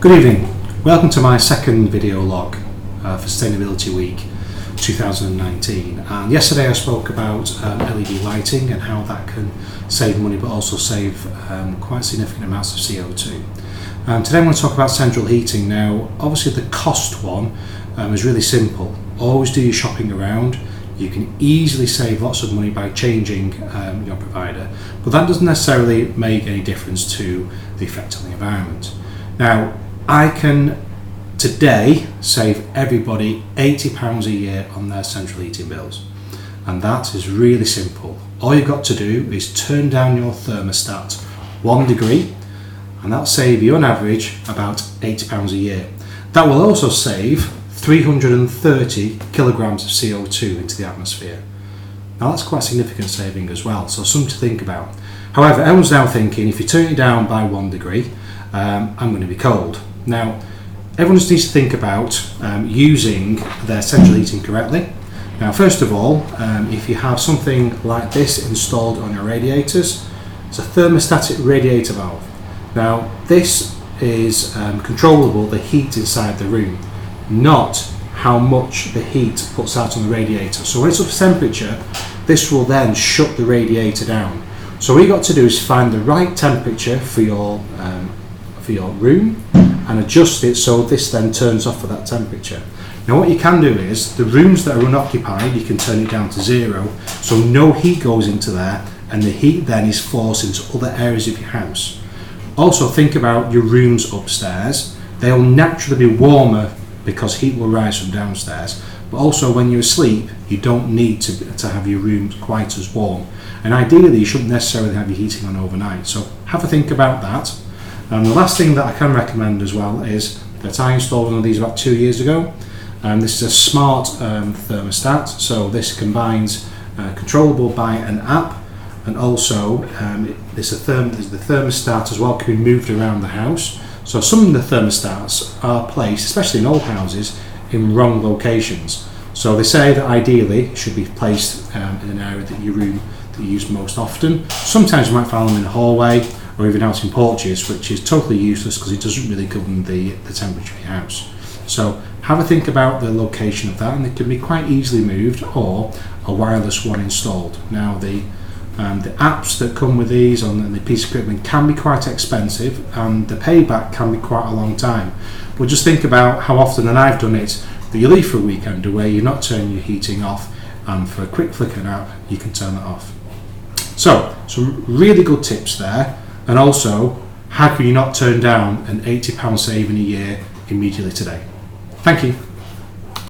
Good evening, welcome to my second video log for Sustainability Week 2019, and yesterday I spoke about LED lighting and how that can save money but also save quite significant amounts of CO2. Today I'm going to talk about central heating. Now obviously the cost one is really simple. Always do your shopping around. You can easily save lots of money by changing your provider, but that doesn't necessarily make any difference to the effect on the environment. Now I can today save everybody £80 a year on their central heating bills, and that is really simple. All you've got to do is turn down your thermostat 1 degree, and that'll save you on average about £80 a year. That will also save 330 kilograms of CO2 into the atmosphere. Now that's quite significant saving as well, so something to think about. However, everyone's now thinking, if you turn it down by 1 degree, I'm going to be cold. Now, everyone just needs to think about using their central heating correctly. Now, first of all, if you have something like this installed on your radiators, it's a thermostatic radiator valve. Now, this is controllable, the heat inside the room, not how much the heat puts out on the radiator. So when it's up to temperature, this will then shut the radiator down. So what you've got to do is find the right temperature for your room and adjust it so this then turns off at that temperature. Now what you can do is, the rooms that are unoccupied, you can turn it down to 0, so no heat goes into there, and the heat then is forced into other areas of your house. Also think about your rooms upstairs. They'll naturally be warmer because heat will rise from downstairs, but also when you're asleep you don't need to have your room quite as warm, and ideally you shouldn't necessarily have your heating on overnight. So have a think about that. And the last thing that I can recommend as well is that I installed one of these about 2 years ago. This is a smart thermostat, so this combines controllable by an app, and also the thermostat as well can be moved around the house. So some of the thermostats are placed, especially in old houses, in wrong locations. So they say that ideally it should be placed in an area that your room that you use most often. Sometimes you might find them in a hallway or even out in porches, which is totally useless because it doesn't really govern the temperature of your house. So have a think about the location of that, and it can be quite easily moved, or a wireless one installed. Now the apps that come with these on the piece of equipment can be quite expensive, and the payback can be quite a long time. But just think about how often, and I've done it, that you leave for a weekend away, you're not turning your heating off, and for a quick flick of an app you can turn that off. So some really good tips there. And also, how can you not turn down an £80 saving a year immediately today? Thank you.